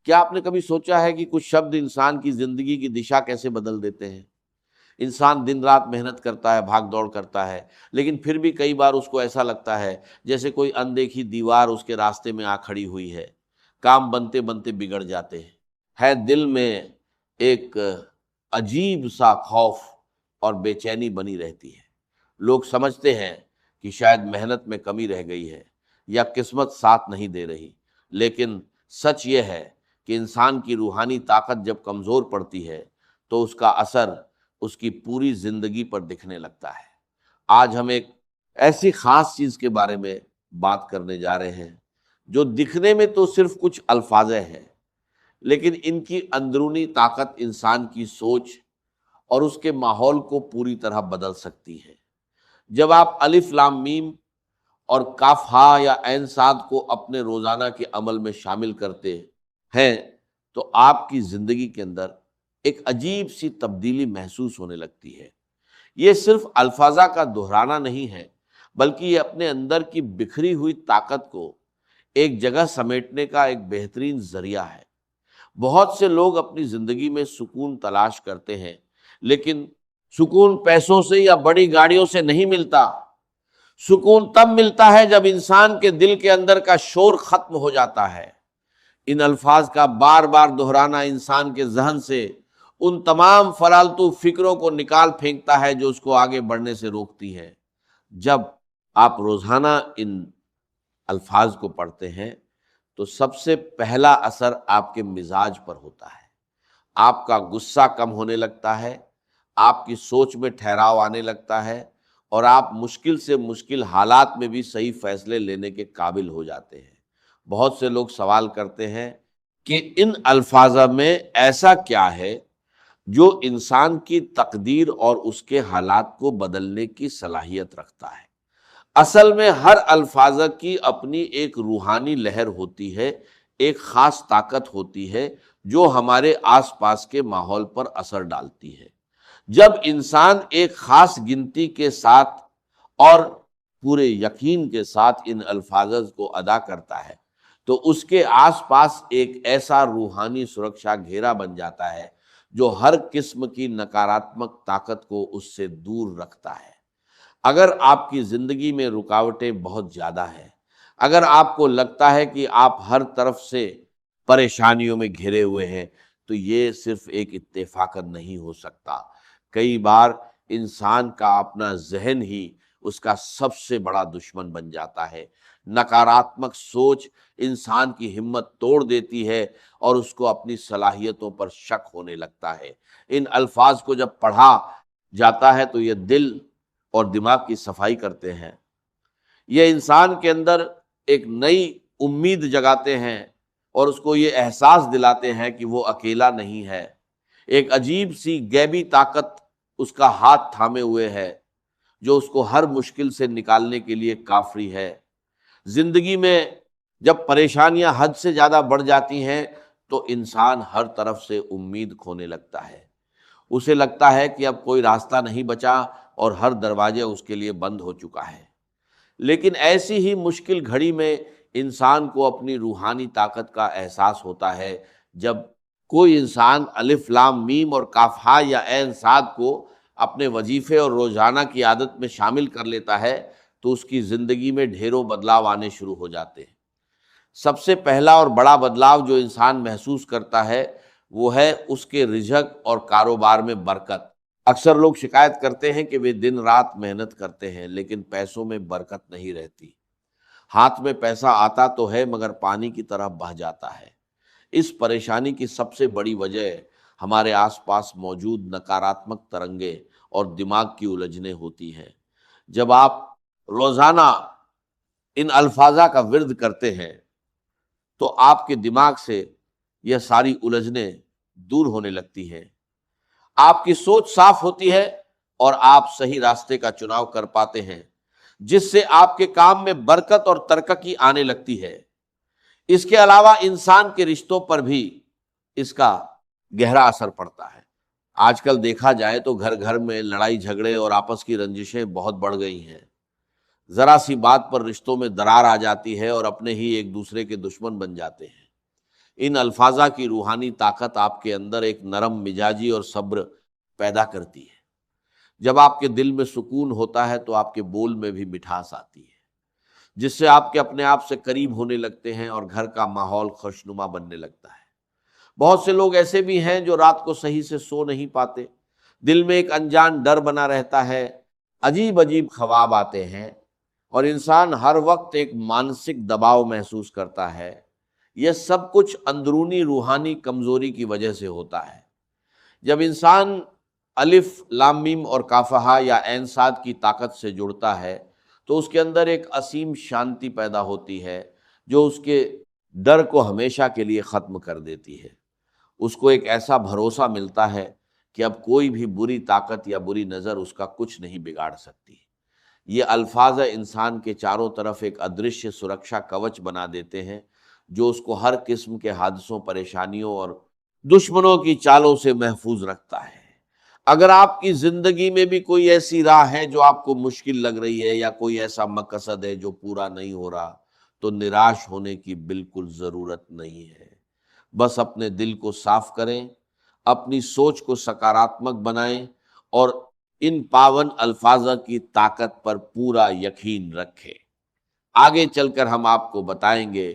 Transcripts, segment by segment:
کیا آپ نے کبھی سوچا ہے کہ کچھ شبد انسان کی زندگی کی دشا کیسے بدل دیتے ہیں؟ انسان دن رات محنت کرتا ہے، بھاگ دوڑ کرتا ہے، لیکن پھر بھی کئی بار اس کو ایسا لگتا ہے جیسے کوئی اندیکھی دیوار اس کے راستے میں آ کھڑی ہوئی ہے، کام بنتے بنتے بگڑ جاتے ہیں، ہے دل میں ایک عجیب سا خوف اور بے چینی بنی رہتی ہے۔ لوگ سمجھتے ہیں کہ شاید محنت میں کمی رہ گئی ہے یا قسمت ساتھ نہیں دے رہی، لیکن سچ یہ ہے کہ انسان کی روحانی طاقت جب کمزور پڑتی ہے تو اس کا اثر اس کی پوری زندگی پر دکھنے لگتا ہے۔ آج ہم ایک ایسی خاص چیز کے بارے میں بات کرنے جا رہے ہیں جو دکھنے میں تو صرف کچھ الفاظیں ہیں، لیکن ان کی اندرونی طاقت انسان کی سوچ اور اس کے ماحول کو پوری طرح بدل سکتی ہے۔ جب آپ الف لام میم اور کاف ہا یا عین صاد کو اپنے روزانہ کے عمل میں شامل کرتے ہیں تو آپ کی زندگی کے اندر ایک عجیب سی تبدیلی محسوس ہونے لگتی ہے۔ یہ صرف الفاظہ کا دہرانا نہیں ہے، بلکہ یہ اپنے اندر کی بکھری ہوئی طاقت کو ایک جگہ سمیٹنے کا ایک بہترین ذریعہ ہے۔ بہت سے لوگ اپنی زندگی میں سکون تلاش کرتے ہیں، لیکن سکون پیسوں سے یا بڑی گاڑیوں سے نہیں ملتا۔ سکون تب ملتا ہے جب انسان کے دل کے اندر کا شور ختم ہو جاتا ہے۔ ان الفاظ کا بار بار دہرانا انسان کے ذہن سے ان تمام فالتو فکروں کو نکال پھینکتا ہے جو اس کو آگے بڑھنے سے روکتی ہے۔ جب آپ روزانہ ان الفاظ کو پڑھتے ہیں تو سب سے پہلا اثر آپ کے مزاج پر ہوتا ہے۔ آپ کا غصہ کم ہونے لگتا ہے، آپ کی سوچ میں ٹھہراؤ آنے لگتا ہے، اور آپ مشکل سے مشکل حالات میں بھی صحیح فیصلے لینے کے قابل ہو جاتے ہیں۔ بہت سے لوگ سوال کرتے ہیں کہ ان الفاظ میں ایسا کیا ہے جو انسان کی تقدیر اور اس کے حالات کو بدلنے کی صلاحیت رکھتا ہے؟ اصل میں ہر الفاظ کی اپنی ایک روحانی لہر ہوتی ہے، ایک خاص طاقت ہوتی ہے جو ہمارے آس پاس کے ماحول پر اثر ڈالتی ہے۔ جب انسان ایک خاص گنتی کے ساتھ اور پورے یقین کے ساتھ ان الفاظ کو ادا کرتا ہے تو اس کے آس پاس ایک ایسا روحانی سرکشا گھیرا بن جاتا ہے جو ہر قسم کی نکاراتمک طاقت کو اس سے دور رکھتا ہے۔ اگر آپ کی زندگی میں رکاوٹیں بہت زیادہ ہیں، اگر آپ کو لگتا ہے کہ آپ ہر طرف سے پریشانیوں میں گھرے ہوئے ہیں، تو یہ صرف ایک اتفاقاً نہیں ہو سکتا۔ کئی بار انسان کا اپنا ذہن ہی اس کا سب سے بڑا دشمن بن جاتا ہے۔ نکاراتمک سوچ انسان کی ہمت توڑ دیتی ہے اور اس کو اپنی صلاحیتوں پر شک ہونے لگتا ہے۔ ان الفاظ کو جب پڑھا جاتا ہے تو یہ دل اور دماغ کی صفائی کرتے ہیں، یہ انسان کے اندر ایک نئی امید جگاتے ہیں اور اس کو یہ احساس دلاتے ہیں کہ وہ اکیلا نہیں ہے۔ ایک عجیب سی غیبی طاقت اس کا ہاتھ تھامے ہوئے ہے جو اس کو ہر مشکل سے نکالنے کے لیے کافی ہے۔ زندگی میں جب پریشانیاں حد سے زیادہ بڑھ جاتی ہیں تو انسان ہر طرف سے امید کھونے لگتا ہے۔ اسے لگتا ہے کہ اب کوئی راستہ نہیں بچا اور ہر دروازہ اس کے لیے بند ہو چکا ہے۔ لیکن ایسی ہی مشکل گھڑی میں انسان کو اپنی روحانی طاقت کا احساس ہوتا ہے جب کوئی انسان الف لام میم اور کاف ہا یا عین صاد کو اپنے وظیفے اور روزانہ کی عادت میں شامل کر لیتا ہے تو اس کی زندگی میں ڈھیروں بدلاؤ آنے شروع ہو جاتے ہیں۔ سب سے پہلا اور بڑا بدلاؤ جو انسان محسوس کرتا ہے وہ ہے اس کے رزق اور کاروبار میں برکت۔ اکثر لوگ شکایت کرتے ہیں کہ وہ دن رات محنت کرتے ہیں لیکن پیسوں میں برکت نہیں رہتی۔ ہاتھ میں پیسہ آتا تو ہے مگر پانی کی طرح بہہ جاتا ہے۔ اس پریشانی کی سب سے بڑی وجہ ہمارے آس پاس موجود نکاراتمک ترنگیں اور دماغ کی الجھنیں ہوتی ہیں۔ جب آپ روزانہ ان الفاظ کا ورد کرتے ہیں تو آپ کے دماغ سے یہ ساری الجھنیں دور ہونے لگتی ہیں، آپ کی سوچ صاف ہوتی ہے اور آپ صحیح راستے کا چناؤ کر پاتے ہیں جس سے آپ کے کام میں برکت اور ترقی آنے لگتی ہے۔ اس کے علاوہ انسان کے رشتوں پر بھی اس کا گہرا اثر پڑتا ہے۔ آج کل دیکھا جائے تو گھر گھر میں لڑائی جھگڑے اور آپس کی رنجشیں بہت بڑھ گئی ہیں۔ ذرا سی بات پر رشتوں میں درار آ جاتی ہے اور اپنے ہی ایک دوسرے کے دشمن بن جاتے ہیں۔ ان الفاظہ کی روحانی طاقت آپ کے اندر ایک نرم مزاجی اور صبر پیدا کرتی ہے۔ جب آپ کے دل میں سکون ہوتا ہے تو آپ کے بول میں بھی مٹھاس آتی ہے، جس سے آپ کے اپنے آپ سے قریب ہونے لگتے ہیں اور گھر کا ماحول خوشنما بننے لگتا ہے۔ بہت سے لوگ ایسے بھی ہیں جو رات کو صحیح سے سو نہیں پاتے، دل میں ایک انجان ڈر بنا رہتا ہے، عجیب عجیب خواب آتے ہیں اور انسان ہر وقت ایک مانسک دباؤ محسوس کرتا ہے۔ یہ سب کچھ اندرونی روحانی کمزوری کی وجہ سے ہوتا ہے۔ جب انسان الف لام میم اور کاف ہا یا عین صاد کی طاقت سے جڑتا ہے تو اس کے اندر ایک عظیم شانتی پیدا ہوتی ہے جو اس کے ڈر کو ہمیشہ کے لیے ختم کر دیتی ہے۔ اس کو ایک ایسا بھروسہ ملتا ہے کہ اب کوئی بھی بری طاقت یا بری نظر اس کا کچھ نہیں بگاڑ سکتی۔ یہ الفاظ انسان کے چاروں طرف ایک ادرشیہ سرکشا کوچ بنا دیتے ہیں جو اس کو ہر قسم کے حادثوں، پریشانیوں اور دشمنوں کی چالوں سے محفوظ رکھتا ہے۔ اگر آپ کی زندگی میں بھی کوئی ایسی راہ ہے جو آپ کو مشکل لگ رہی ہے یا کوئی ایسا مقصد ہے جو پورا نہیں ہو رہا، تو نراش ہونے کی بالکل ضرورت نہیں ہے۔ بس اپنے دل کو صاف کریں، اپنی سوچ کو سکاراتمک بنائیں اور ان پاون الفاظ کی طاقت پر پورا یقین رکھیں۔ آگے چل کر ہم آپ کو بتائیں گے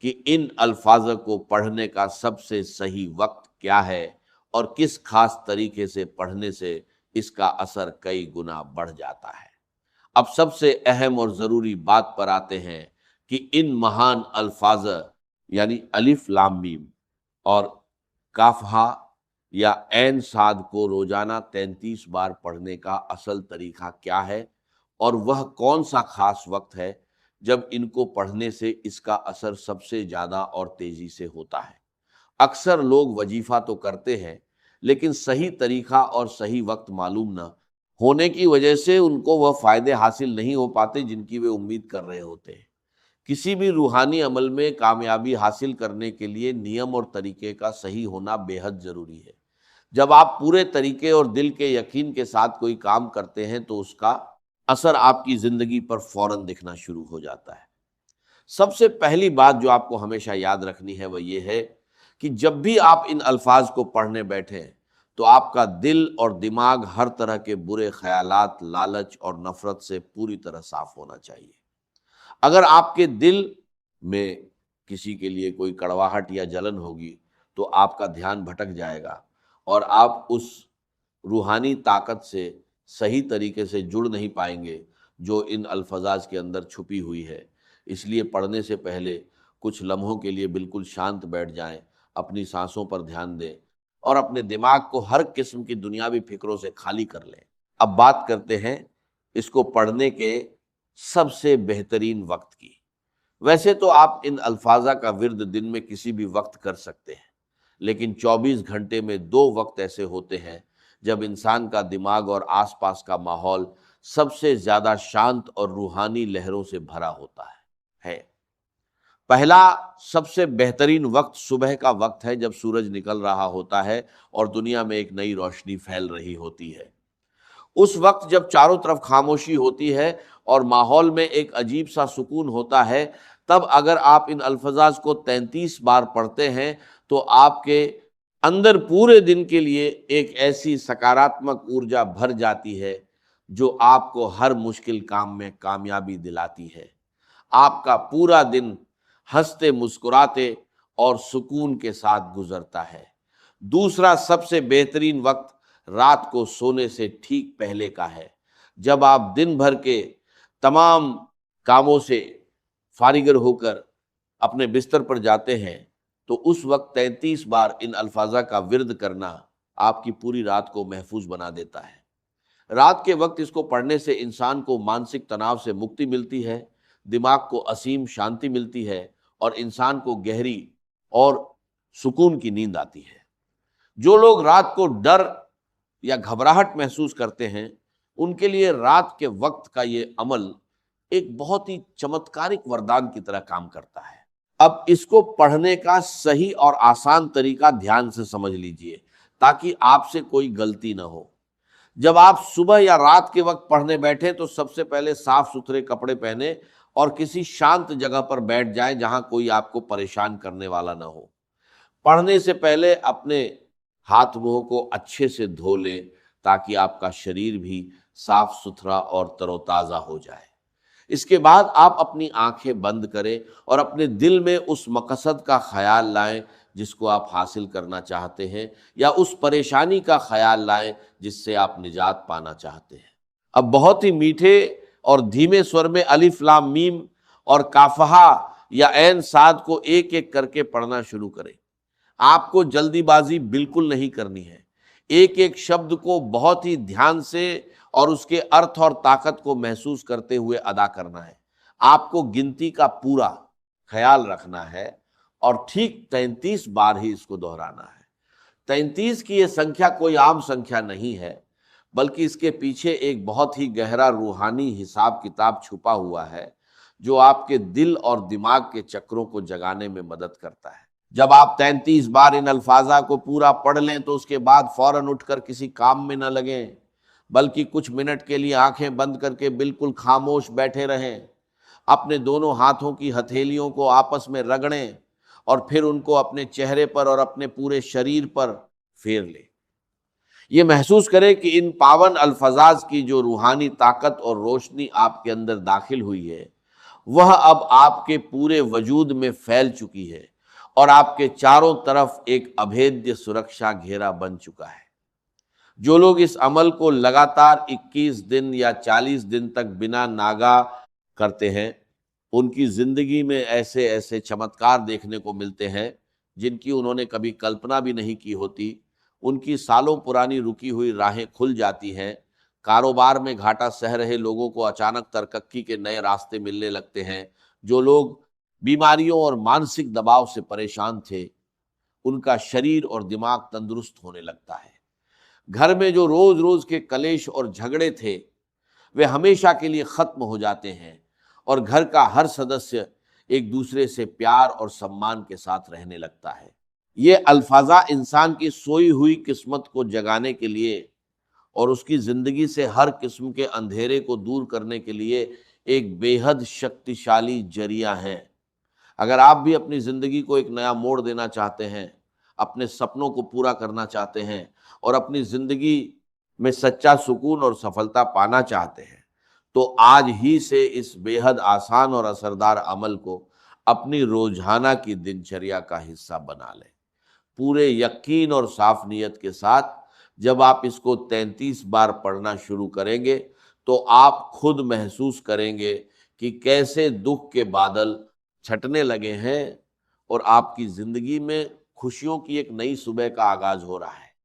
کہ ان الفاظ کو پڑھنے کا سب سے صحیح وقت کیا ہے اور کس خاص طریقے سے پڑھنے سے اس کا اثر کئی گنا بڑھ جاتا ہے۔ اب سب سے اہم اور ضروری بات پر آتے ہیں کہ ان مہان الفاظ یعنی الف لام میم اور کاف ہا یا عین صاد کو روزانہ 33 بار پڑھنے کا اصل طریقہ کیا ہے، اور وہ کون سا خاص وقت ہے جب ان کو پڑھنے سے اس کا اثر سب سے زیادہ اور تیزی سے ہوتا ہے۔ اکثر لوگ وظیفہ تو کرتے ہیں لیکن صحیح طریقہ اور صحیح وقت معلوم نہ ہونے کی وجہ سے ان کو وہ فائدے حاصل نہیں ہو پاتے جن کی وہ امید کر رہے ہوتے ہیں۔ کسی بھی روحانی عمل میں کامیابی حاصل کرنے کے لیے نیم اور طریقے کا صحیح ہونا بے حد ضروری ہے۔ جب آپ پورے طریقے اور دل کے یقین کے ساتھ کوئی کام کرتے ہیں تو اس کا اثر آپ کی زندگی پر فوراً دکھنا شروع ہو جاتا ہے۔ سب سے پہلی بات جو آپ کو ہمیشہ یاد رکھنی ہے وہ یہ ہے کہ جب بھی آپ ان الفاظ کو پڑھنے بیٹھیں تو آپ کا دل اور دماغ ہر طرح کے برے خیالات، لالچ اور نفرت سے پوری طرح صاف ہونا چاہیے۔ اگر آپ کے دل میں کسی کے لیے کوئی کڑواہٹ یا جلن ہوگی تو آپ کا دھیان بھٹک جائے گا اور آپ اس روحانی طاقت سے صحیح طریقے سے جڑ نہیں پائیں گے جو ان الفاظ کے اندر چھپی ہوئی ہے۔ اس لیے پڑھنے سے پہلے کچھ لمحوں کے لیے بالکل شانت بیٹھ جائیں، اپنی سانسوں پر دھیان دیں اور اپنے دماغ کو ہر قسم کی دنیاوی فکروں سے خالی کر لیں۔ اب بات کرتے ہیں اس کو پڑھنے کے سب سے بہترین وقت کی۔ ویسے تو آپ ان الفاظ کا ورد دن میں کسی بھی وقت کر سکتے ہیں، لیکن 24 گھنٹے میں 2 وقت ایسے ہوتے ہیں جب انسان کا دماغ اور آس پاس کا ماحول سب سے زیادہ شانت اور روحانی لہروں سے بھرا ہوتا ہے۔ پہلا سب سے بہترین وقت صبح کا وقت ہے جب سورج نکل رہا ہوتا ہے اور دنیا میں ایک نئی روشنی پھیل رہی ہوتی ہے۔ اس وقت جب چاروں طرف خاموشی ہوتی ہے اور ماحول میں ایک عجیب سا سکون ہوتا ہے، تب اگر آپ ان الفاظ کو 33 بار پڑھتے ہیں تو آپ کے اندر پورے دن کے لیے ایک ایسی سکاراتمک ارجا بھر جاتی ہے جو آپ کو ہر مشکل کام میں کامیابی دلاتی ہے۔ آپ کا پورا دن ہنستے مسکراتے اور سکون کے ساتھ گزرتا ہے۔ دوسرا سب سے بہترین وقت رات کو سونے سے ٹھیک پہلے کا ہے، جب آپ دن بھر کے تمام کاموں سے فارغ ہو کر اپنے بستر پر جاتے ہیں تو اس وقت 33 بار ان الفاظ کا ورد کرنا آپ کی پوری رات کو محفوظ بنا دیتا ہے۔ رات کے وقت اس کو پڑھنے سے انسان کو مانسک تناؤ سے مکتی ملتی ہے، دماغ کو عظیم شانتی ملتی ہے اور انسان کو گہری اور سکون کی نیند آتی ہے۔ جو لوگ رات کو ڈر یا گھبراہٹ محسوس کرتے ہیں ان کے لیے رات کے وقت کا یہ عمل ایک بہت ہی چمتکارک وردان کی طرح کام کرتا ہے۔ اب اس کو پڑھنے کا صحیح اور آسان طریقہ دھیان سے سمجھ لیجئے تاکہ آپ سے کوئی غلطی نہ ہو۔ جب آپ صبح یا رات کے وقت پڑھنے بیٹھیں تو سب سے پہلے صاف ستھرے کپڑے پہنیں اور کسی شانت جگہ پر بیٹھ جائیں جہاں کوئی آپ کو پریشان کرنے والا نہ ہو۔ پڑھنے سے پہلے اپنے ہاتھ منہ کو اچھے سے دھو لیں تاکہ آپ کا شریر بھی صاف ستھرا اور تر و تازہ ہو جائے۔ اس کے بعد آپ اپنی آنکھیں بند کریں اور اپنے دل میں اس مقصد کا خیال لائیں جس کو آپ حاصل کرنا چاہتے ہیں، یا اس پریشانی کا خیال لائیں جس سے آپ نجات پانا چاہتے ہیں۔ اب بہت ہی میٹھے اور دھیمے سور میں الف لام میم اور کافہا یا عین صاد کو ایک ایک کر کے پڑھنا شروع کریں۔ آپ کو جلدی بازی بالکل نہیں کرنی ہے، ایک ایک شبد کو بہت ہی دھیان سے اور اس کے ارتھ اور طاقت کو محسوس کرتے ہوئے ادا کرنا ہے۔ آپ کو گنتی کا پورا خیال رکھنا ہے اور ٹھیک 33 بار ہی اس کو دہرانا ہے۔ 33 کی یہ سنکھیا کوئی عام سنکھیا نہیں ہے، بلکہ اس کے پیچھے ایک بہت ہی گہرا روحانی حساب کتاب چھپا ہوا ہے جو آپ کے دل اور دماغ کے چکروں کو جگانے میں مدد کرتا ہے۔ جب آپ 33 بار ان الفاظہ کو پورا پڑھ لیں تو اس کے بعد فوراً اٹھ کر کسی کام میں نہ لگیں، بلکہ کچھ منٹ کے لیے آنکھیں بند کر کے بالکل خاموش بیٹھے رہیں۔ اپنے دونوں ہاتھوں کی ہتھیلیوں کو آپس میں رگڑیں اور پھر ان کو اپنے چہرے پر اور اپنے پورے شریر پر پھیر لیں۔ یہ محسوس کریں کہ ان پاون الفاظ کی جو روحانی طاقت اور روشنی آپ کے اندر داخل ہوئی ہے وہ اب آپ کے پورے وجود میں پھیل چکی ہے اور آپ کے چاروں طرف ایک ابھیدیہ سرکشا گھیرا بن چکا ہے۔ جو لوگ اس عمل کو لگاتار 21 دن یا 40 دن تک بنا ناگا کرتے ہیں، ان کی زندگی میں ایسے ایسے چمتکار دیکھنے کو ملتے ہیں جن کی انہوں نے کبھی کلپنا بھی نہیں کی ہوتی۔ ان کی سالوں پرانی رکی ہوئی راہیں کھل جاتی ہیں، کاروبار میں گھاٹا سہ رہے لوگوں کو اچانک ترقی کے نئے راستے ملنے لگتے ہیں، جو لوگ بیماریوں اور مانسک دباؤ سے پریشان تھے ان کا شریر اور دماغ تندرست ہونے لگتا ہے۔ گھر میں جو روز روز کے کلیش اور جھگڑے تھے وہ ہمیشہ کے لیے ختم ہو جاتے ہیں اور گھر کا ہر سدسیہ ایک دوسرے سے پیار اور سمان کے ساتھ رہنے لگتا ہے۔ یہ الفاظہ انسان کی سوئی ہوئی قسمت کو جگانے کے لیے اور اس کی زندگی سے ہر قسم کے اندھیرے کو دور کرنے کے لیے ایک بے حد شکتیشالی ذریعہ ہیں۔ اگر آپ بھی اپنی زندگی کو ایک نیا موڑ دینا چاہتے ہیں، اپنے سپنوں کو پورا کرنا چاہتے ہیں اور اپنی زندگی میں سچا سکون اور سفلتا پانا چاہتے ہیں تو آج ہی سے اس بے حد آسان اور اثردار عمل کو اپنی روزانہ کی دنچریا کا حصہ بنا لیں۔ پورے یقین اور صاف نیت کے ساتھ جب آپ اس کو 33 بار پڑھنا شروع کریں گے تو آپ خود محسوس کریں گے کہ کیسے دکھ کے بادل چھٹنے لگے ہیں اور آپ کی زندگی میں خوشیوں کی ایک نئی صبح کا آغاز ہو رہا ہے۔